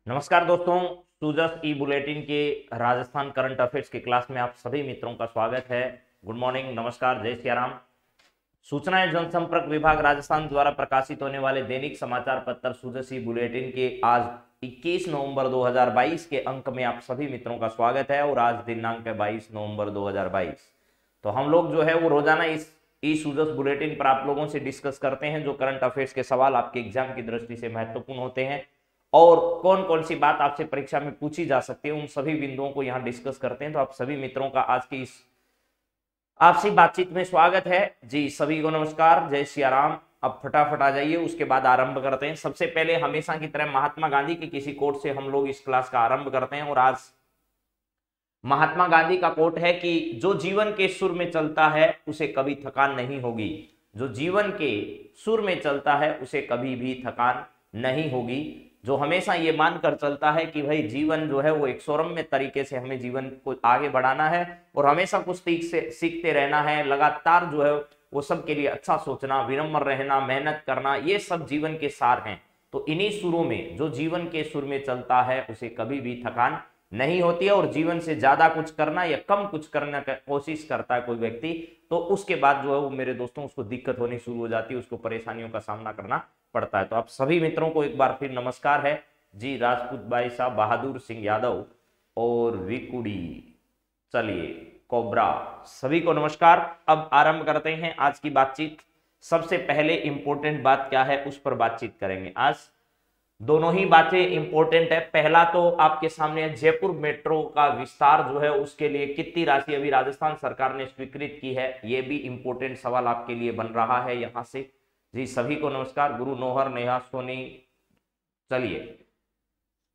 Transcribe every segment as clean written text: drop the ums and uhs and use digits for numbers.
नमस्कार दोस्तों, सूजस ई बुलेटिन के राजस्थान करंट अफेयर्स की क्लास में आप सभी मित्रों का स्वागत है। गुड मॉर्निंग, नमस्कार, जय सिया राम। सूचना एवं जनसंपर्क विभाग राजस्थान द्वारा प्रकाशित होने वाले दैनिक समाचार पत्र सूजस ई बुलेटिन के आज 21 नवंबर 2022 के अंक में आप सभी मित्रों का स्वागत है। और आज दिनांक है 22 नवंबर 2022। तो हम लोग जो है वो रोजाना इस ई सूजस बुलेटिन पर आप लोगों से डिस्कस करते हैं जो करंट अफेयर्स के सवाल आपके एग्जाम की दृष्टि से महत्वपूर्ण होते हैं और कौन कौन सी बात आपसे परीक्षा में पूछी जा सकती है, उन सभी बिंदुओं को यहाँ डिस्कस करते हैं। तो आप सभी मित्रों का आज की इस आपसी बातचीत में स्वागत है जी। सभी को नमस्कार, जय सिया राम। अब फटाफट आ जाइए, उसके बाद आरंभ करते हैं। सबसे पहले हमेशा की तरह महात्मा गांधी के किसी कोट से हम लोग इस क्लास का आरंभ करते हैं। और आज महात्मा गांधी का कोट है कि जो जीवन के सुर में चलता है उसे कभी थकान नहीं होगी। जो जीवन के सुर में चलता है उसे कभी भी थकान नहीं होगी। जो हमेशा ये मानकर चलता है कि भाई जीवन जो है वो एक सौरम्य तरीके से हमें जीवन को आगे बढ़ाना है और हमेशा कुछ सीखते रहना है, लगातार जो है वो सबके लिए अच्छा सोचना, विनम्र रहना, मेहनत करना, ये सब जीवन के सार हैं। तो इन्हीं सुरों में जो जीवन के सुर में चलता है उसे कभी भी थकान नहीं होती है। और जीवन से ज्यादा कुछ करना या कम कुछ करने की कोशिश करता है कोई व्यक्ति, तो उसके बाद जो है वो मेरे दोस्तों उसको दिक्कत होनी शुरू हो जाती है, उसको परेशानियों का सामना करना पड़ता है। तो आप सभी मित्रों को एक बार फिर नमस्कार है जी। राजपूत भाई साहब, बहादुर सिंह यादव और विकुड़ी, चलिए कोबरा, सभी को नमस्कार। अब आरंभ करते हैं आज की बातचीत। सबसे पहले इंपॉर्टेंट बात क्या है उस पर बातचीत करेंगे आज। दोनों ही बातें इंपॉर्टेंट है। पहला तो आपके सामने जयपुर मेट्रो का विस्तार जो है उसके लिए कितनी राशि अभी राजस्थान सरकार ने स्वीकृत की है, यह भी इंपॉर्टेंट सवाल आपके लिए बन रहा है यहां से जी। सभी को नमस्कार, गुरु नोहर, नेहा, सोनी। चलिए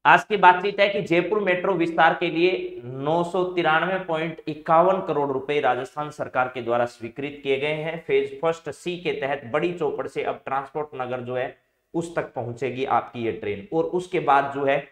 आज की बातचीत है कि जयपुर मेट्रो विस्तार के लिए 993.51 करोड़ रुपए राजस्थान सरकार के द्वारा स्वीकृत किए गए हैं। फेज फर्स्ट सी के तहत बड़ी चौपड़ से अब ट्रांसपोर्ट नगर जो है उस तक पहुंचेगी आपकी ये ट्रेन। और उसके बाद जो है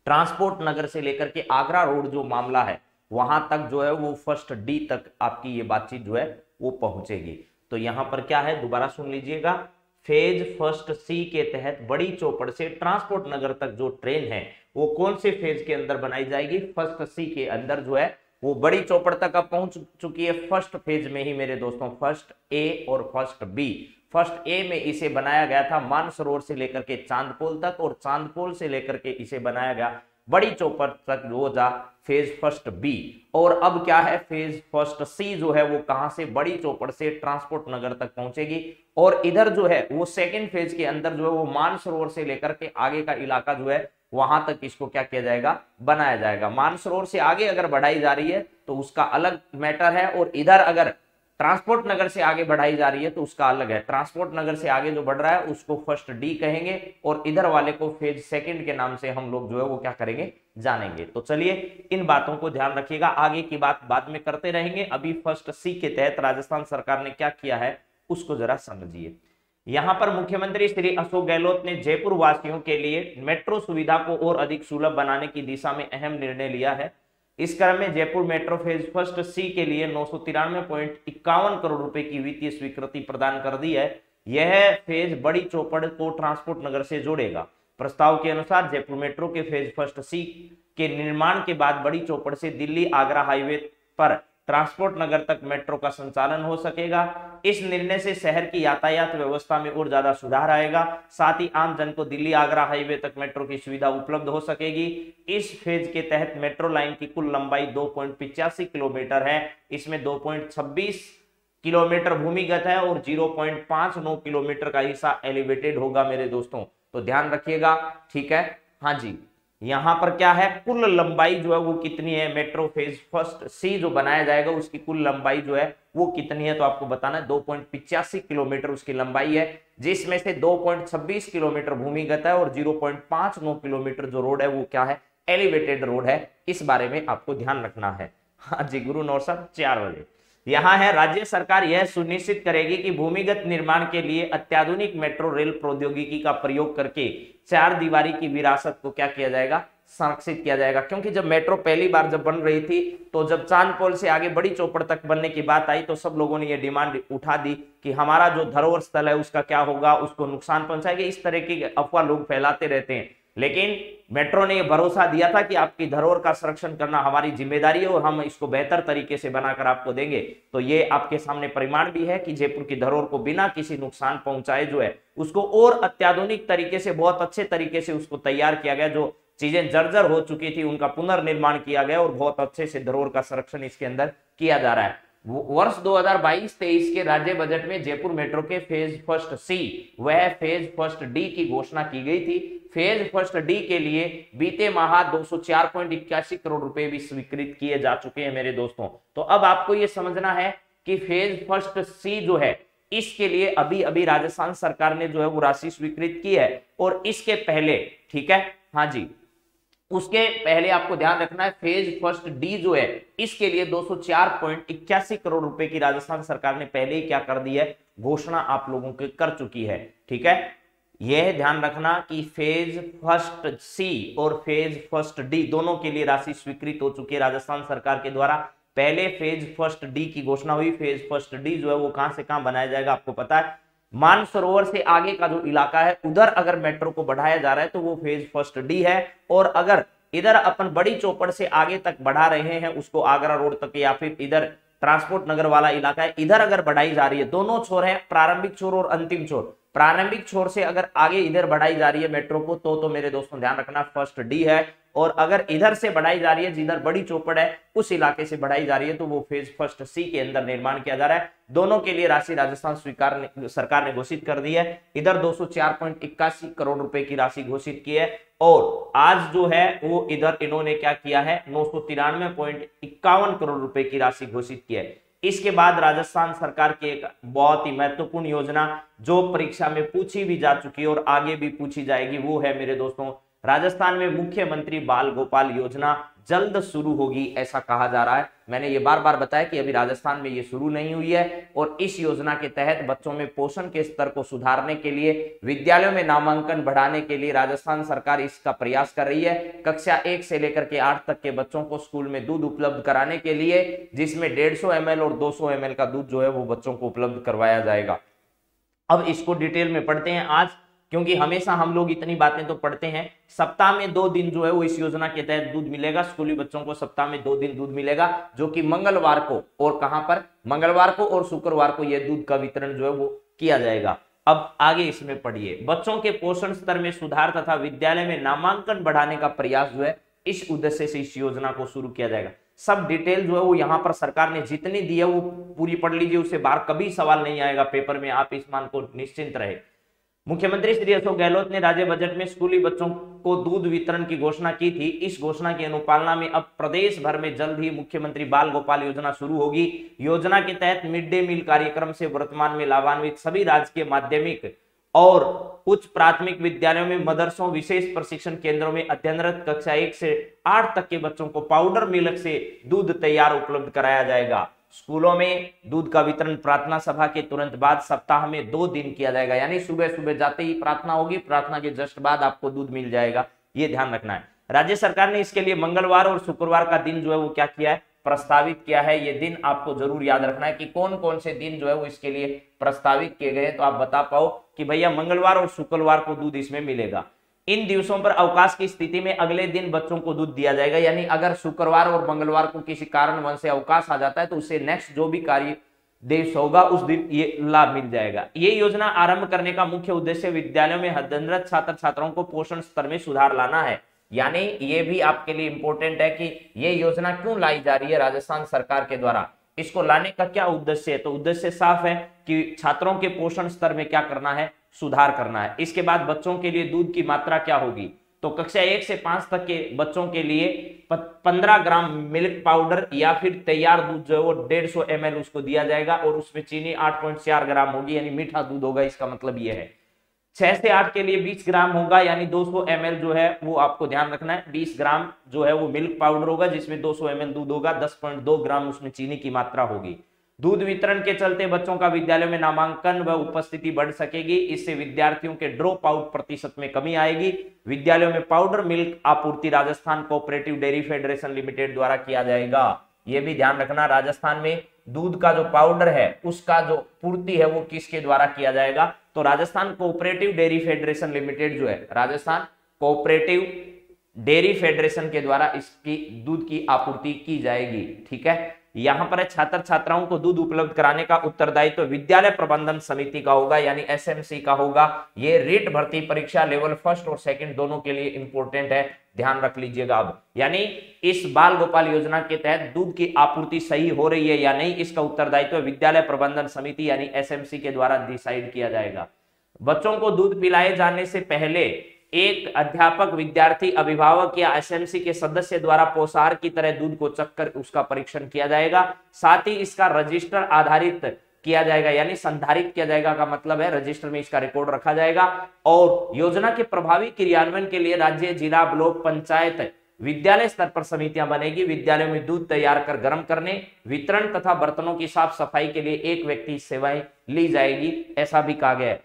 ट्रांसपोर्ट नगर से लेकर के आगरा रोड जो मामला है वहां तक जो है वो फर्स्ट डी तक आपकी ये बातचीत जो है वो पहुंचेगी। तो यहां पर क्या है, दोबारा सुन लीजिएगा। फेज फर्स्ट सी के तहत बड़ी चौपड़ से ट्रांसपोर्ट नगर तक जो ट्रेन है वो कौन से फेज के अंदर बनाई जाएगी, फर्स्ट सी के अंदर जो है वो बड़ी चौपड़ तक अब पहुंच चुकी है। फर्स्ट फेज में ही मेरे दोस्तों, फर्स्ट ए और फर्स्ट बी। फर्स्ट ए में इसे बनाया गया था मानसरोवर से लेकर के चांदपोल तक, और चांदपोल से लेकर के इसे बनाया गया बड़ी चौपड़ तक, वो जा फेज फर्स्ट बी। और अब क्या है, फेज फर्स्ट सी जो है वो कहां से, बड़ी चौपड़ से ट्रांसपोर्ट नगर तक पहुंचेगी। और इधर जो है वो सेकंड फेज के अंदर जो है वो मानसरोवर से लेकर के आगे का इलाका जो है वहां तक इसको क्या किया जाएगा, बनाया जाएगा। मानसरोवर से आगे अगर बढ़ाई जा रही है तो उसका अलग मैटर है, और इधर अगर ट्रांसपोर्ट नगर से आगे बढ़ाई जा रही है तो उसका अलग है। ट्रांसपोर्ट नगर से आगे जो बढ़ रहा है उसको फर्स्ट डी कहेंगे, और इधर वाले को फेज सेकंड के नाम से हम लोग जो है वो क्या करेंगे, जानेंगे। तो चलिए इन बातों को ध्यान रखिएगा, आगे की बात बाद में करते रहेंगे। अभी फर्स्ट सी के तहत राजस्थान सरकार ने क्या किया है उसको जरा समझिए। यहां पर मुख्यमंत्री श्री अशोक गहलोत ने जयपुर वासियों के लिए मेट्रो सुविधा को और अधिक सुलभ बनाने की दिशा में अहम निर्णय लिया है। इस क्रम में जयपुर मेट्रो फेज फर्स्ट सी के लिए 993.51 करोड़ रुपए की वित्तीय स्वीकृति प्रदान कर दी है। यह फेज बड़ी चौपड़ को ट्रांसपोर्ट नगर से जोड़ेगा। प्रस्ताव के अनुसार जयपुर मेट्रो के फेज फर्स्ट सी के निर्माण के बाद बड़ी चौपड़ से दिल्ली आगरा हाईवे पर ट्रांसपोर्ट नगर तक मेट्रो का संचालन हो सकेगा। इस निर्णय से शहर की यातायात व्यवस्था में और ज्यादा सुधार आएगा। साथ ही आम जन को दिल्ली आगरा हाईवे तक मेट्रो की सुविधा उपलब्ध हो सकेगी। इस फेज के तहत मेट्रो लाइन की कुल लंबाई 2.85 किलोमीटर है। इसमें 2.26 किलोमीटर भूमिगत है और 0.59 किलोमीटर का हिस्सा एलिवेटेड होगा मेरे दोस्तों, तो ध्यान रखिएगा, ठीक है। हाँ जी, यहां पर क्या है, कुल लंबाई जो है वो कितनी है, मेट्रो फेज फर्स्ट सी जो बनाया जाएगा उसकी कुल लंबाई जो है वो कितनी है, तो आपको बताना है 2.85 किलोमीटर उसकी लंबाई है, जिसमें से 2.26 किलोमीटर भूमिगत है और 0.59 किलोमीटर जो रोड है वो क्या है, एलिवेटेड रोड है। इस बारे में आपको ध्यान रखना है। हाँ जी गुरु नौर साहब, 4 बजे यहां है। राज्य सरकार यह सुनिश्चित करेगी कि भूमिगत निर्माण के लिए अत्याधुनिक मेट्रो रेल प्रौद्योगिकी का प्रयोग करके चार दीवारी की विरासत को क्या किया जाएगा, संरक्षित किया जाएगा। क्योंकि जब मेट्रो पहली बार जब बन रही थी तो जब चांदपोल से आगे बड़ी चौपड़ तक बनने की बात आई तो सब लोगों ने यह डिमांड उठा दी कि हमारा जो धरोहर स्थल है उसका क्या होगा, उसको नुकसान पहुंचाएगा। इस तरह की अफवाह लोग फैलाते रहते हैं। लेकिन मेट्रो ने भरोसा दिया था कि आपकी धरोहर का संरक्षण करना हमारी जिम्मेदारी है और हम इसको बेहतर तरीके से बनाकर आपको देंगे। तो ये आपके सामने प्रमाण भी है कि जयपुर की धरोहर को बिना किसी नुकसान पहुंचाए जो है उसको और अत्याधुनिक तरीके से, बहुत अच्छे तरीके से उसको तैयार किया गया। जो चीजें जर्जर हो चुकी थी उनका पुनर्निर्माण किया गया और बहुत अच्छे से धरोहर का संरक्षण इसके अंदर किया जा रहा है। वर्ष 2022-23 के राज्य बजट में जयपुर मेट्रो के फेज फर्स्ट सी वह फेज फर्स्ट डी की घोषणा की गई थी। फेज फर्स्ट डी के लिए बीते माह 204.81 करोड़ रुपए भी स्वीकृत किए जा चुके हैं मेरे दोस्तों। तो अब आपको यह समझना है कि फेज फर्स्ट सी जो है इसके लिए अभी अभी राजस्थान सरकार ने जो है वो राशि स्वीकृत की है। और इसके पहले, ठीक है, हाँ जी, उसके पहले आपको ध्यान रखना है फेज फर्स्ट डी जो है इसके लिए 204.81 करोड़ रुपए की राजस्थान सरकार ने पहले ही क्या कर दी है, घोषणा आप लोगों के कर चुकी है। ठीक है, यह ध्यान रखना कि फेज फर्स्ट सी और फेज फर्स्ट डी दोनों के लिए राशि स्वीकृत हो चुकी है राजस्थान सरकार के द्वारा। पहले फेज फर्स्ट डी की घोषणा हुई, फेज फर्स्ट डी जो है वो कहां से कहां बनाया जाएगा आपको पता है, मानसरोवर से आगे का जो इलाका है उधर अगर मेट्रो को बढ़ाया जा रहा है तो वो फेज फर्स्ट डी है। और अगर इधर अपन बड़ी चौपड़ से आगे तक बढ़ा रहे हैं उसको आगरा रोड तक, या फिर इधर ट्रांसपोर्ट नगर वाला इलाका है इधर अगर बढ़ाई जा रही है, दोनों छोर है, प्रारंभिक छोर और अंतिम छोर, प्रारंभिक छोर से अगर आगे इधर बढ़ाई जा रही है मेट्रो को तो मेरे दोस्तों ध्यान रखना फर्स्ट डी है। और अगर इधर से बढ़ाई जा रही है जिधर बड़ी चौपड़ है उस इलाके से बढ़ाई जा रही है तो वो फेज फर्स्ट सी के अंदर निर्माण किया जा रहा है। दोनों के लिए राशि राजस्थान सरकार ने घोषित कर दी है। इधर 204.81 करोड़ रुपए की राशि घोषित की है और आज जो है वो इधर इन्होंने क्या किया है 993.51 करोड़ रुपए की राशि घोषित की है। इसके बाद राजस्थान सरकार की एक बहुत ही महत्वपूर्ण योजना जो परीक्षा में पूछी भी जा चुकी है और आगे भी पूछी जाएगी वो है मेरे दोस्तों राजस्थान में मुख्यमंत्री बाल गोपाल योजना जल्द शुरू होगी ऐसा कहा जा रहा है। मैंने ये बार बार बताया कि अभी राजस्थान में ये शुरू नहीं हुई है और इस योजना के तहत बच्चों में पोषण के स्तर को सुधारने के लिए, विद्यालयों में नामांकन बढ़ाने के लिए राजस्थान सरकार इसका प्रयास कर रही है। कक्षा 1 से लेकर के 8 तक के बच्चों को स्कूल में दूध उपलब्ध कराने के लिए, जिसमें 150 ml और 200 ml का दूध जो है वो बच्चों को उपलब्ध करवाया जाएगा। अब इसको डिटेल में पढ़ते हैं आज, क्योंकि हमेशा हम लोग इतनी बातें तो पढ़ते हैं। सप्ताह में 2 दिन जो है वो इस योजना के तहत दूध मिलेगा, स्कूली बच्चों को सप्ताह में 2 दिन दूध मिलेगा, जो कि मंगलवार को और कहां पर, मंगलवार को और शुक्रवार को यह दूध का वितरण जो है वो किया जाएगा। अब आगे इसमें पढ़िए, बच्चों के पोषण स्तर में सुधार तथा विद्यालय में नामांकन बढ़ाने का प्रयास जो है इस उद्देश्य से इस योजना को शुरू किया जाएगा। सब डिटेल जो है वो यहाँ पर सरकार ने जितनी दी है वो पूरी पढ़ लीजिए, उससे बाहर कभी सवाल नहीं आएगा पेपर में, आप इस मान को निश्चिंत रहे। मुख्यमंत्री श्री अशोक गहलोत ने राज्य बजट में स्कूली बच्चों को दूध वितरण की घोषणा की थी। इस घोषणा की अनुपालना में अब प्रदेश भर में जल्द ही मुख्यमंत्री बाल गोपाल योजना शुरू होगी। योजना के तहत मिड डे मील कार्यक्रम से वर्तमान में लाभान्वित सभी राजकीय माध्यमिक और उच्च प्राथमिक विद्यालयों में, मदरसों, विशेष प्रशिक्षण केंद्रों में अध्ययनरत कक्षा 1 से 8 तक के बच्चों को पाउडर मिल्क से दूध तैयार उपलब्ध कराया जाएगा। स्कूलों में दूध का वितरण प्रार्थना सभा के तुरंत बाद सप्ताह में 2 दिन किया जाएगा, यानी सुबह सुबह जाते ही प्रार्थना होगी, प्रार्थना के जस्ट बाद आपको दूध मिल जाएगा, ये ध्यान रखना है। राज्य सरकार ने इसके लिए मंगलवार और शुक्रवार का दिन जो है वो क्या किया है, प्रस्तावित किया है। ये दिन आपको जरूर याद रखना है कि कौन कौन से दिन जो है वो इसके लिए प्रस्तावित किए गए, तो आप बता पाओ कि भैया मंगलवार और शुक्रवार को दूध इसमें मिलेगा। इन दिवसों पर अवकाश की स्थिति में अगले दिन बच्चों को दूध दिया जाएगा, यानी अगर शुक्रवार और मंगलवार को किसी कारणवश से अवकाश आ जाता है तो उससे नेक्स्ट जो भी कार्य दिवस होगा उस दिन ये लाभ मिल जाएगा। ये योजना आरंभ करने का मुख्य उद्देश्य विद्यालयों में अध्ययनरत छात्र छात्राओं को पोषण स्तर में सुधार लाना है। यानी ये भी आपके लिए इंपॉर्टेंट है कि ये योजना क्यों लाई जा रही है राजस्थान सरकार के द्वारा, इसको लाने का क्या उद्देश्य है। तो उद्देश्य साफ है कि छात्रों के पोषण स्तर में क्या करना है, सुधार करना है। इसके बाद बच्चों के लिए दूध की मात्रा क्या होगी, तो कक्षा 1 से 5 तक के बच्चों के लिए 15 ग्राम मिल्क पाउडर या फिर तैयार दूध जो है वो 150 ml उसको दिया जाएगा और उसमें चीनी 8.4 ग्राम होगी, यानी मीठा दूध होगा। इसका मतलब ये है 6 से 8 के लिए 20 ग्राम होगा, यानी 200 ml जो है वो आपको ध्यान रखना है। 20 ग्राम जो है वो मिल्क पाउडर होगा जिसमें 200 ml दूध होगा, 10.2 ग्राम उसमें चीनी की मात्रा होगी। दूध वितरण के चलते बच्चों का विद्यालय में नामांकन व उपस्थिति बढ़ सकेगी। इससे विद्यार्थियों के ड्रॉप आउट प्रतिशत में कमी आएगी। विद्यालयों में पाउडर मिल्क आपूर्ति Rajasthan cooperative dairy federation limited द्वारा किया जाएगा। यह भी ध्यान रखना, राजस्थान में दूध का जो पाउडर है उसका जो पूर्ति है वो किसके द्वारा किया जाएगा, तो Rajasthan cooperative dairy federation limited जो है, राजस्थान कोऑपरेटिव डेयरी फेडरेशन के द्वारा इसकी दूध की आपूर्ति की जाएगी। ठीक है, यहां पर छात्र छात्राओं को दूध उपलब्ध कराने का उत्तरदायित्व तो विद्यालय प्रबंधन समिति का होगा, यानी एसएमसी का होगा। ये रीट भर्ती परीक्षा लेवल फर्स्ट और सेकंड दोनों के लिए इंपॉर्टेंट है, ध्यान रख लीजिएगा। अब यानी इस बाल गोपाल योजना के तहत दूध की आपूर्ति सही हो रही है या नहीं, इसका उत्तरदायित्व विद्यालय प्रबंधन समिति यानी एसएमसी के द्वारा डिसाइड किया जाएगा। बच्चों को दूध पिलाए जाने से पहले एक अध्यापक, विद्यार्थी, अभिभावक या एसएमसी के सदस्य द्वारा पोषाहार की तरह दूध को चखकर उसका परीक्षण किया जाएगा। साथ ही इसका रजिस्टर आधारित किया जाएगा, यानी संधारित किया जाएगा का मतलब है रजिस्टर में इसका रिकॉर्ड रखा जाएगा। और योजना के प्रभावी क्रियान्वयन के लिए राज्य, जिला, ब्लॉक, पंचायत, विद्यालय स्तर पर समितियां बनेगी। विद्यालयों में दूध तैयार कर गर्म करने, वितरण तथा बर्तनों की साफ सफाई के लिए एक व्यक्ति सेवाएं ली जाएगी, ऐसा भी कहा गया है।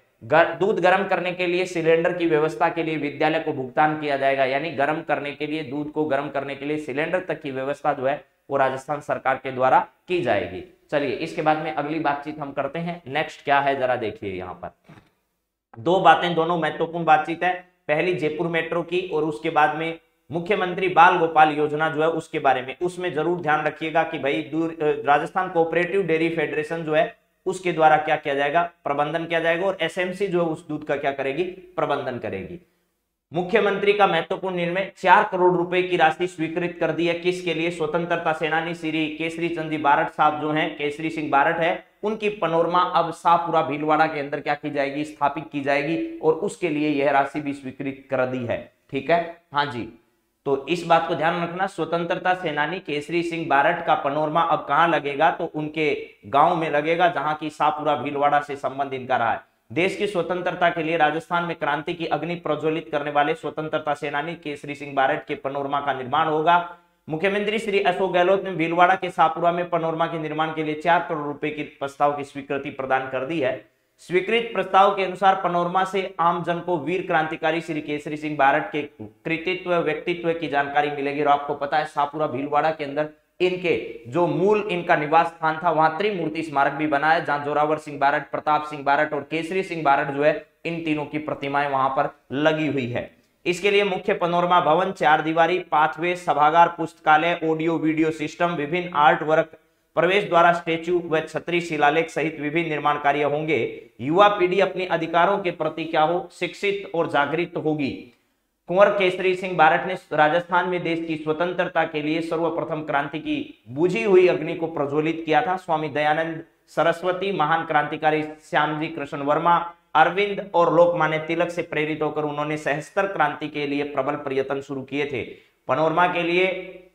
दूध गर्म करने के लिए सिलेंडर की व्यवस्था के लिए विद्यालय को भुगतान किया जाएगा, यानी गर्म करने के लिए, दूध को गर्म करने के लिए सिलेंडर तक की व्यवस्था जो है वो राजस्थान सरकार के द्वारा की जाएगी। चलिए इसके बाद में अगली बातचीत हम करते हैं। नेक्स्ट क्या है जरा देखिए, यहाँ पर दो बातें, दोनों महत्वपूर्ण बातचीत है। पहली जयपुर मेट्रो की और उसके बाद में मुख्यमंत्री बाल गोपाल योजना जो है उसके बारे में। उसमें जरूर ध्यान रखिएगा कि भाई राजस्थान कोऑपरेटिव डेयरी फेडरेशन जो है उसके द्वारा क्या किया जाएगा, प्रबंधन किया जाएगा, और एसएमसी जो है उस दूध का क्या करेगी, प्रबंधन करेगी। मुख्यमंत्री का महत्वपूर्ण निर्णय, 4 करोड़ रुपए की राशि स्वीकृत कर दी है। किसके लिए? स्वतंत्रता सेनानी श्री केसरी चंद जी बारट साहब जो हैं, केसरी सिंह बारट है, उनकी पनोरमा अब शाहपुरा भीलवाड़ा के अंदर क्या की जाएगी, स्थापित की जाएगी, और उसके लिए यह राशि भी स्वीकृत कर दी है। ठीक है, हाँ जी, तो इस बात को ध्यान रखना। स्वतंत्रता सेनानी केसरी सिंह बारट का पनोरमा अब कहां लगेगा, तो उनके गांव में लगेगा, जहां की शाहपुरा भीलवाड़ा से संबंध इनका रहा है। देश की स्वतंत्रता के लिए राजस्थान में क्रांति की अग्नि प्रज्वलित करने वाले स्वतंत्रता सेनानी केसरी सिंह बारट के पनोरमा का निर्माण होगा। मुख्यमंत्री श्री अशोक गहलोत ने भीलवाड़ा के शाहपुरा में पनोरमा के निर्माण के लिए 4 करोड़ रुपए की प्रस्ताव की स्वीकृति प्रदान कर दी है। स्वीकृत प्रस्ताव के अनुसार पनोरमा से आम जन को वीर क्रांतिकारी श्री केसरी सिंह बारट के कृतित्व, व्यक्तित्व की जानकारी मिलेगी। और आपको पता है शाहपुरा भीलवाड़ा के अंदर इनके जो मूल इनका निवास स्थान था, वहां त्रिमूर्ति स्मारक भी बना है, जहां जोरावर सिंह बारट, प्रताप सिंह बारट और केसरी सिंह बारट जो है, इन तीनों की प्रतिमाएं वहां पर लगी हुई है। इसके लिए मुख्य पनोरमा भवन, 4 दीवारी, पाथवे, सभागार, पुस्तकालय, ऑडियो वीडियो सिस्टम, विभिन्न आर्ट वर्क, प्रवेश द्वारा, स्टेच्यू व छतरी शिलालेख सहित विभिन्न निर्माण कार्य होंगे। युवा पीढ़ी अपने अधिकारों के प्रति क्या हो, शिक्षित और जागृत होगी। कुंवर केसरी सिंह बारट ने राजस्थान में देश की स्वतंत्रता के लिए सर्वप्रथम क्रांति की बुझी हुई अग्नि को प्रज्वलित किया था। स्वामी दयानंद सरस्वती, महान क्रांतिकारी श्यामजी कृष्ण वर्मा, अरविंद और लोकमान्य तिलक से प्रेरित होकर उन्होंने सहस्त्र क्रांति के लिए प्रबल प्रयत्न शुरू किए थे। पनोरमा के लिए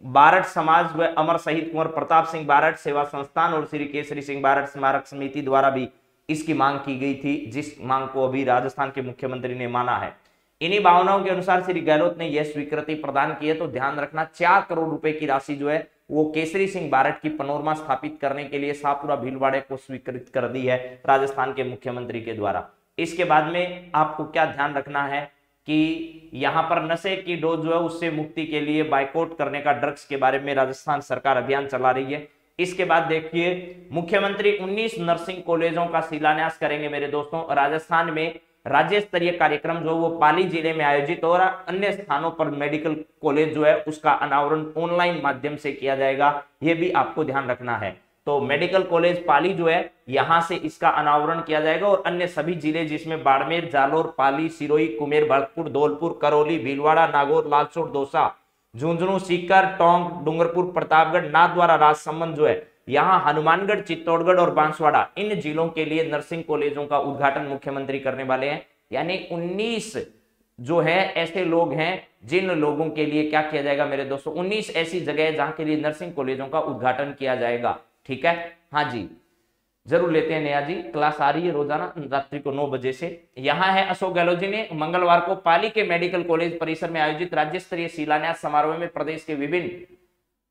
बारट समाज व अमर शहीद कुंवर प्रताप सिंह बारट सेवा संस्थान और श्री केसरी सिंह बारट स्मारक समिति द्वारा भी इसकी मांग की गई थी, जिस मांग को अभी राजस्थान के मुख्यमंत्री ने माना है। इन्हीं भावनाओं के अनुसार श्री गहलोत ने यह स्वीकृति प्रदान की है। तो ध्यान रखना, 4 करोड़ रुपए की राशि जो है वो केसरी सिंह बारट की पनोरमा स्थापित करने के लिए शाहपुरा भीलवाड़े को स्वीकृत कर दी है राजस्थान के मुख्यमंत्री के द्वारा। इसके बाद में आपको क्या ध्यान रखना है कि यहाँ पर नशे की डोज जो है उससे मुक्ति के लिए बाइकआउट करने का, ड्रग्स के बारे में राजस्थान सरकार अभियान चला रही है। इसके बाद देखिए, मुख्यमंत्री 19 नर्सिंग कॉलेजों का शिलान्यास करेंगे मेरे दोस्तों। राजस्थान में राज्य स्तरीय कार्यक्रम जो वो पाली जिले में आयोजित हो रहा, अन्य स्थानों पर मेडिकल कॉलेज जो है उसका अनावरण ऑनलाइन माध्यम से किया जाएगा, ये भी आपको ध्यान रखना है। तो मेडिकल कॉलेज पाली जो है, यहां से इसका अनावरण किया जाएगा, और अन्य सभी जिले जिसमें बाड़मेर, जालोर, पाली, सिरोही, कुमेर, भरतपुर, धौलपुर, करौली, भीलवाड़ा, नागौर, लालसोट, दौसा, झुंझुनू, सीकर, टोंक, डूंगरपुर, प्रतापगढ़, नाथद्वारा, राजसमंद जो है, यहाँ हनुमानगढ़, चित्तौड़गढ़ और बांसवाड़ा, इन जिलों के लिए नर्सिंग कॉलेजों का उद्घाटन मुख्यमंत्री करने वाले हैं। यानी 19 जो है ऐसे लोग हैं जिन लोगों के लिए क्या किया जाएगा मेरे दोस्तों, 19 ऐसी जगह जहां के लिए नर्सिंग कॉलेजों का उद्घाटन किया जाएगा। ठीक है, हाँ जी, जरूर लेते हैं नया जी, क्लास आ रही है रोजाना रात्रि को 9 बजे से। यहाँ है अशोक गहलोत जी ने मंगलवार को पाली के मेडिकल कॉलेज परिसर में आयोजित राज्य स्तरीय शिलान्यास समारोह में प्रदेश के विभिन्न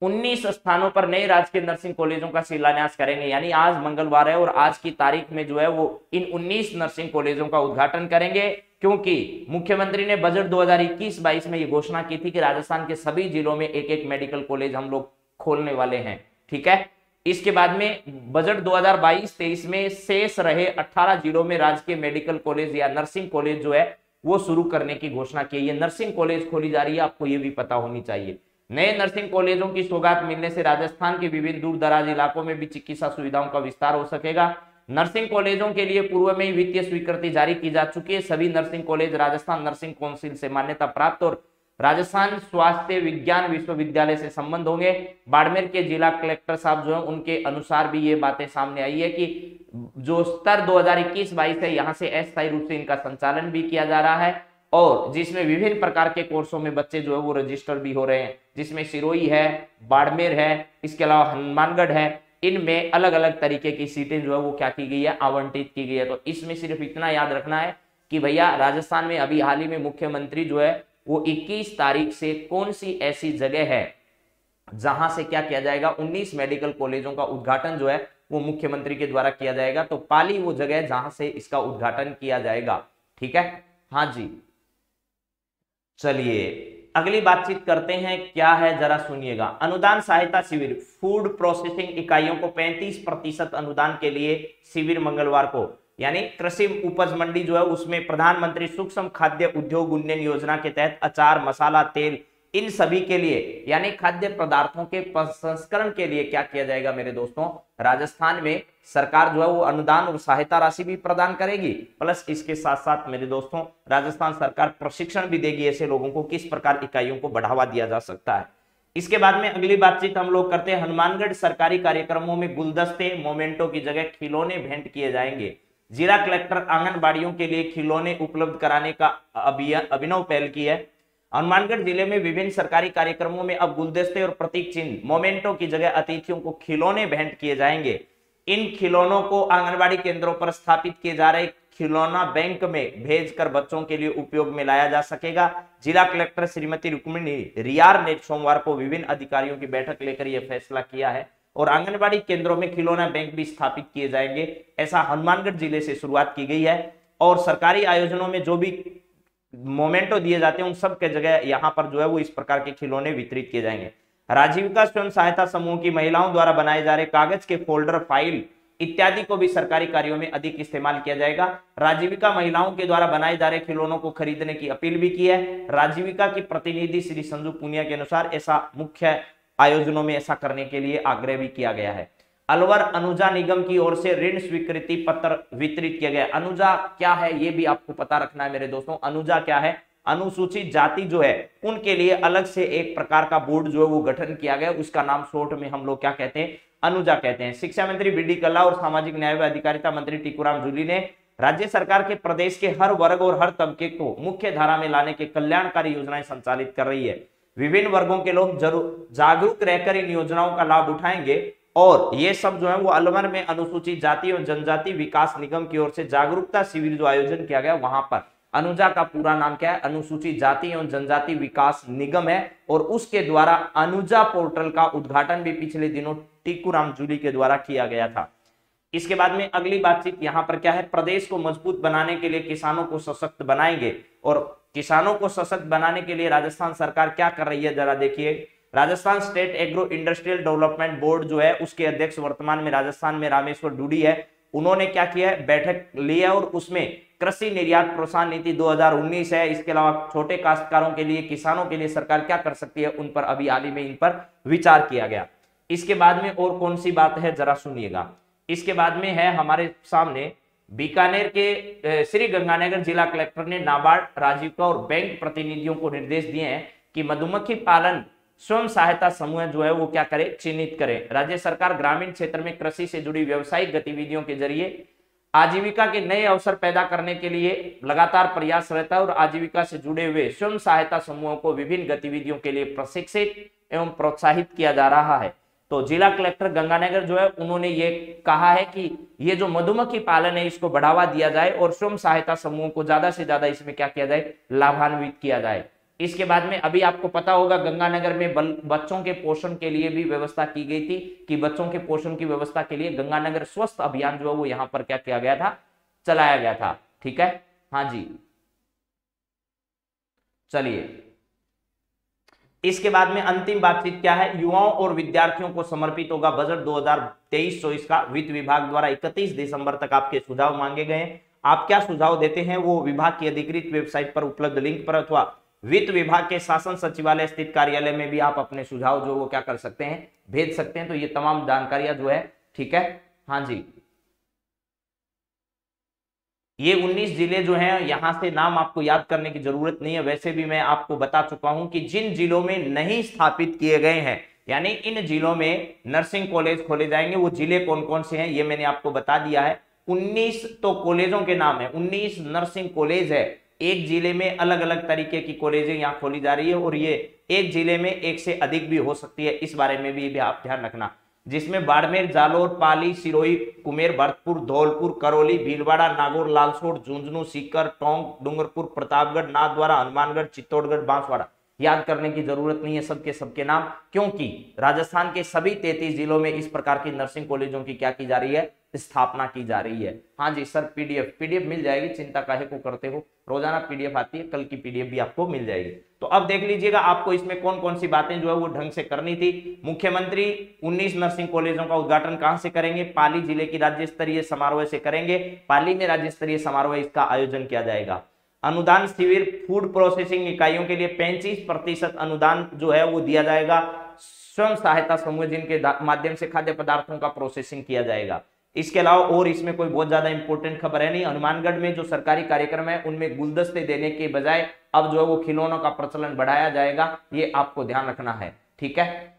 19 स्थानों पर नए राजकीय नर्सिंग कॉलेजों का शिलान्यास करेंगे। यानी आज मंगलवार है और आज की तारीख में जो है वो इन 19 नर्सिंग कॉलेजों का उद्घाटन करेंगे, क्योंकि मुख्यमंत्री ने बजट 2021-22 में ये घोषणा की थी कि राजस्थान के सभी जिलों में एक एक मेडिकल कॉलेज हम लोग खोलने वाले हैं। ठीक है, इसके बाद में बजट 2022-23 में शेष रहे 18 जिलों में राजकीय मेडिकल कॉलेज या नर्सिंग कॉलेज जो है वो शुरू करने की घोषणा की। ये नर्सिंग कॉलेज खोली जा रही है, आपको ये भी पता होनी चाहिए। नए नर्सिंग कॉलेजों की सौगात मिलने से राजस्थान के विभिन्न दूर दराज इलाकों में भी चिकित्सा सुविधाओं का विस्तार हो सकेगा। नर्सिंग कॉलेजों के लिए पूर्व में ही वित्तीय स्वीकृति जारी की जा चुकी है। सभी nursing college Rajasthan nursing council से मान्यता प्राप्त और राजस्थान स्वास्थ्य विज्ञान विश्वविद्यालय से संबंध होंगे। बाड़मेर के जिला कलेक्टर साहब जो है उनके अनुसार भी ये बातें सामने आई है कि जो स्तर 2021-22 है यहाँ से अस्थायी रूप से इनका संचालन भी किया जा रहा है और जिसमें विभिन्न प्रकार के कोर्सों में बच्चे जो है वो रजिस्टर भी हो रहे हैं, जिसमें सिरोही है, बाड़मेर है, इसके अलावा हनुमानगढ़ है। इनमें अलग अलग तरीके की सीटें जो है वो क्या की गई है, आवंटित की गई है। तो इसमें सिर्फ इतना याद रखना है कि भैया राजस्थान में अभी हाल ही में मुख्यमंत्री जो है वो 21 तारीख से कौन सी ऐसी जगह है जहां से क्या किया जाएगा, 19 मेडिकल कॉलेजों का उद्घाटन जो है वो मुख्यमंत्री के द्वारा किया जाएगा। तो पाली वो जगह है जहां से इसका उद्घाटन किया जाएगा। ठीक है, हाँ जी। चलिए अगली बातचीत करते हैं, क्या है जरा सुनिएगा। अनुदान सहायता शिविर, फूड प्रोसेसिंग इकाइयों को 35% अनुदान के लिए शिविर मंगलवार को, यानी कृषि उपज मंडी जो है उसमें प्रधानमंत्री सूक्ष्म खाद्य उद्योग उन्नयन योजना के तहत अचार, मसाला, तेल, इन सभी के लिए यानी खाद्य पदार्थों के प्रसंस्करण के लिए क्या किया जाएगा मेरे दोस्तों, राजस्थान में सरकार जो है वो अनुदान और सहायता राशि भी प्रदान करेगी। प्लस इसके साथ साथ मेरे दोस्तों राजस्थान सरकार प्रशिक्षण भी देगी ऐसे लोगों को किस प्रकार इकाइयों को बढ़ावा दिया जा सकता है। इसके बाद में अगली बातचीत हम लोग करते हैं, हनुमानगढ़ सरकारी कार्यक्रमों में गुलदस्ते, मोमेंटो की जगह खिलौने भेंट किए जाएंगे। जिला कलेक्टर आंगनबाड़ियों के लिए खिलौने उपलब्ध कराने का अभिनव पहल की है। हनुमानगढ़ जिले में विभिन्न सरकारी कार्यक्रमों में अब गुलदस्ते और प्रतीक चिन्ह, मोमेंटो की जगह अतिथियों को खिलौने भेंट किए जाएंगे। इन खिलौनों को आंगनबाड़ी केंद्रों पर स्थापित किए जा रहे खिलौना बैंक में भेजकर बच्चों के लिए उपयोग में लाया जा सकेगा। जिला कलेक्टर श्रीमती रुक्मिणी रियार ने सोमवार को विभिन्न अधिकारियों की बैठक लेकर यह फैसला किया है और आंगनबाड़ी केंद्रों में खिलौना बैंक भी स्थापित किए जाएंगे। ऐसा हनुमानगढ़ जिले से शुरुआत की गई है और सरकारी आयोजनों में जो भी मोमेंटो दिए जाते हैं उन सब के जगह यहाँ पर जो है वो इस प्रकार के खिलौने वितरित किए जाएंगे। राजीविका स्वयं सहायता समूह की महिलाओं द्वारा बनाए जा रहे कागज के फोल्डर, फाइल इत्यादि को भी सरकारी कार्यों में अधिक इस्तेमाल किया जाएगा। राजीविका महिलाओं के द्वारा बनाए जा रहे खिलौनों को खरीदने की अपील भी की है। राजीविका की प्रतिनिधि श्री संजू पुनिया के अनुसार ऐसा मुख्य आयोजनों में ऐसा करने के लिए आग्रह भी किया गया है। अलवर अनुजा निगम की ओर से ऋण स्वीकृति पत्र वितरित किया गया। अनुजा क्या है ये भी आपको पता रखना है मेरे दोस्तों। अनुजा क्या है, अनुसूचित जाति जो है उनके लिए अलग से एक प्रकार का बोर्ड जो है वो गठन किया गया, उसका नाम शॉर्ट में हम लोग क्या कहते हैं, अनुजा कहते हैं। शिक्षा मंत्री बीडी कल्ला और सामाजिक न्याय व अधिकारिता मंत्री टीकूराम जूली ने राज्य सरकार के प्रदेश के हर वर्ग और हर तबके को मुख्य धारा में लाने के कल्याणकारी योजनाएं संचालित कर रही है। विभिन्न वर्गों के लोग जरूर जागरूक रहकर इन योजनाओं का लाभ उठाएंगे और ये सब जो है वो अलवर में अनुसूचित जाति और जनजाति विकास निगम की ओर से जागरूकता शिविर जो आयोजन किया गया वहां पर। अनुजा का पूरा नाम क्या है, अनुसूचित जाति एवं जनजाति विकास निगम है और उसके द्वारा अनुजा पोर्टल का उद्घाटन भी पिछले दिनों टीकूराम जूली के द्वारा किया गया था। इसके बाद में अगली बातचीत यहाँ पर क्या है, प्रदेश को मजबूत बनाने के लिए किसानों को सशक्त बनाएंगे और किसानों को सशक्त बनाने के लिए राजस्थान सरकार क्या कर रही है जरा देखिए। Rajasthan state agro industrial development board जो है उसके अध्यक्ष वर्तमान में राजस्थान में रामेश्वर डूडी है। उन्होंने क्या किया है, बैठक ली है और उसमें कृषि निर्यात प्रोत्साहन नीति 2019 है। इसके अलावा छोटे काश्तकारों के लिए, किसानों के लिए सरकार क्या कर सकती है उन पर अभी हाल ही में इन पर विचार किया गया। इसके बाद में और कौन सी बात है जरा सुनिएगा। इसके बाद में है हमारे सामने बीकानेर के श्री गंगानगर जिला कलेक्टर ने नाबार्ड, राजीविका और बैंक प्रतिनिधियों को निर्देश दिए हैं कि मधुमक्खी पालन स्वयं सहायता समूह जो है वो क्या करे, चिन्हित करे। राज्य सरकार ग्रामीण क्षेत्र में कृषि से जुड़ी व्यावसायिक गतिविधियों के जरिए आजीविका के नए अवसर पैदा करने के लिए लगातार प्रयास रहता है और आजीविका से जुड़े हुए स्वयं सहायता समूहों को विभिन्न गतिविधियों के लिए प्रशिक्षित एवं प्रोत्साहित किया जा रहा है। तो जिला कलेक्टर गंगानगर जो है उन्होंने ये कहा है कि ये जो मधुमक्खी पालन है इसको बढ़ावा दिया जाए और स्वयं सहायता समूहों को ज्यादा से ज्यादा इसमें क्या किया जाए, लाभान्वित किया जाए। इसके बाद में अभी आपको पता होगा गंगानगर में बच्चों के पोषण के लिए भी व्यवस्था की गई थी कि बच्चों के पोषण की व्यवस्था के लिए गंगानगर स्वस्थ अभियान जो है वो यहाँ पर क्या किया गया था, चलाया गया था। ठीक है, हाँ जी। चलिए इसके बाद में अंतिम बातचीत क्या है, युवाओं और विद्यार्थियों को समर्पित होगा बजट 2023-24 का। वित्त विभाग द्वारा 31 दिसंबर तक आपके सुझाव मांगे गए। आप क्या सुझाव देते हैं वो विभाग की अधिकृत वेबसाइट पर उपलब्ध लिंक पर अथवा वित्त विभाग के शासन सचिवालय स्थित कार्यालय में भी आप अपने सुझाव जो वो क्या कर सकते हैं, भेज सकते हैं। तो ये तमाम जानकारियां जो है, ठीक है। हाँ जी, ये 19 जिले जो हैं, यहां से नाम आपको याद करने की जरूरत नहीं है। वैसे भी मैं आपको बता चुका हूं कि जिन जिलों में नहीं स्थापित किए गए हैं, यानी इन जिलों में नर्सिंग कॉलेज खोले जाएंगे, वो जिले कौन कौन से हैं ये मैंने आपको बता दिया है। 19 तो कॉलेजों के नाम है, 19 नर्सिंग कॉलेज है। एक जिले में अलग अलग तरीके की कॉलेजें यहाँ खोली जा रही है और ये एक जिले में एक से अधिक भी हो सकती है, इस बारे में भी आप ध्यान रखना। जिसमें बाड़मेर, जालोर, पाली, सिरोही, कुमेर, भरतपुर, धौलपुर, करौली, भीलवाड़ा, नागौर, लालसोट, झुंझुनू, सीकर, टोंक, डूंगरपुर, प्रतापगढ़, नाथद्वारा, हनुमानगढ़, चित्तौड़गढ़, बांसवाड़ा। याद करने की जरूरत नहीं है सबके सबके नाम, क्योंकि राजस्थान के सभी 33 जिलों में इस प्रकार की नर्सिंग कॉलेजों की क्या की जा रही है, स्थापना की जा रही है। हाँ जी सर, पीडीएफ मिल जाएगी, चिंता काहे को करते हो, रोजाना पीडीएफ आती है, कल की पीडीएफ भी आपको मिल जाएगी। तो अब देख लीजिएगा आपको इसमें कौन कौन सी बातें जो है वो ढंग से करनी थी। मुख्यमंत्री 19 नर्सिंग कॉलेजों का उद्घाटन कहां से करेंगे, पाली जिले की राज्य स्तरीय समारोह से करेंगे। पाली में राज्य स्तरीय समारोह इसका आयोजन किया जाएगा। अनुदान शिविर फूड प्रोसेसिंग इकाइयों के लिए 35% अनुदान जो है वो दिया जाएगा। स्वयं सहायता समूह जिनके माध्यम से खाद्य पदार्थों का प्रोसेसिंग किया जाएगा। इसके अलावा और इसमें कोई बहुत ज्यादा इंपॉर्टेंट खबर है नहीं। हनुमानगढ़ में जो सरकारी कार्यक्रम है उनमें गुलदस्ते देने के बजाय अब जो है वो खिलौनों का प्रचलन बढ़ाया जाएगा, ये आपको ध्यान रखना है, ठीक है।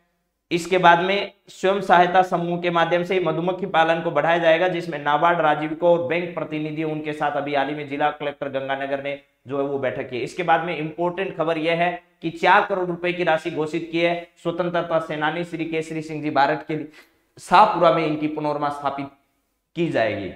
इसके बाद में स्वयं सहायता समूह के माध्यम से मधुमक्खी पालन को बढ़ाया जाएगा, जिसमें नाबार्ड, राजीविका और बैंक प्रतिनिधि उनके साथ अभी हाल ही में जिला कलेक्टर गंगानगर ने जो है वो बैठक की। इसके बाद में इंपॉर्टेंट खबर यह है कि 4 करोड़ रुपए की राशि घोषित की है स्वतंत्रता सेनानी श्री केसरी सिंह जी भारत के लिए, शाहपुरा में इनकी पुनर्मा स्थापित की जाएगी।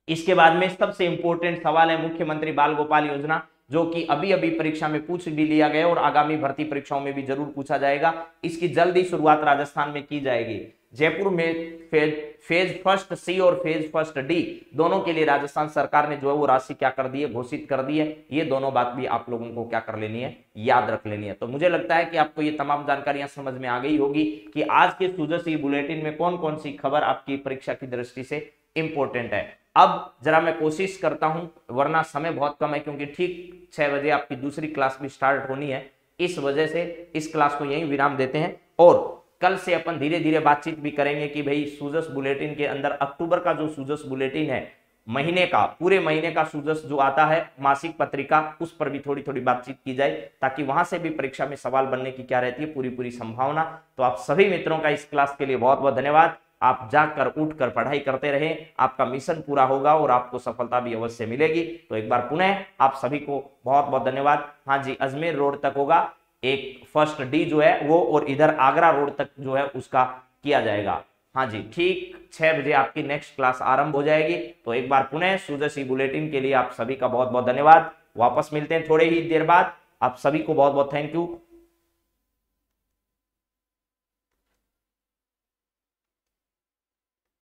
इसके बाद में सबसे इंपॉर्टेंट सवाल है मुख्यमंत्री बाल गोपाल योजना, जो कि अभी अभी परीक्षा में पूछ भी लिया गया और आगामी भर्ती परीक्षाओं में भी जरूर पूछा जाएगा। इसकी जल्दी शुरुआत राजस्थान में की जाएगी। जयपुर में फेज फर्स्ट सी और फेज फर्स्ट डी दोनों के लिए राजस्थान सरकार ने जो है वो राशि क्या कर दी है, घोषित कर दी है। ये दोनों बात भी आप लोगों को क्या कर लेनी है, याद रख लेनी है। तो मुझे लगता है कि आपको ये तमाम जानकारियां समझ में आ गई होगी कि आज के सुजसी बुलेटिन में कौन कौन सी खबर आपकी परीक्षा की दृष्टि से इंपॉर्टेंट है। अब जरा मैं कोशिश करता हूं, वरना समय बहुत कम है, क्योंकि ठीक 6 बजे आपकी दूसरी क्लास भी स्टार्ट होनी है। इस वजह से इस क्लास को यहीं विराम देते हैं और कल से अपन धीरे धीरे बातचीत भी करेंगे कि भाई सूजस बुलेटिन के अंदर अक्टूबर का जो सूजस बुलेटिन है, महीने का, पूरे महीने का सूजस जो आता है मासिक पत्रिका, उस पर भी थोड़ी थोड़ी बातचीत की जाए, ताकि वहां से भी परीक्षा में सवाल बनने की क्या रहती है, पूरी पूरी संभावना। तो आप सभी मित्रों का इस क्लास के लिए बहुत बहुत धन्यवाद। आप जाकर उठकर पढ़ाई करते रहें, आपका मिशन पूरा होगा और आपको सफलता भी अवश्य मिलेगी। तो एक बार पुनः आप सभी को बहुत बहुत धन्यवाद। हाँ जी, अजमेर रोड तक होगा एक फर्स्ट डी जो है वो, और इधर आगरा रोड तक जो है उसका किया जाएगा। हाँ जी, ठीक 6 बजे आपकी नेक्स्ट क्लास आरंभ हो जाएगी। तो एक बार पुनः सूजसी बुलेटिन के लिए आप सभी का बहुत बहुत धन्यवाद। वापस मिलते हैं थोड़े ही देर बाद। आप सभी को बहुत बहुत थैंक यू।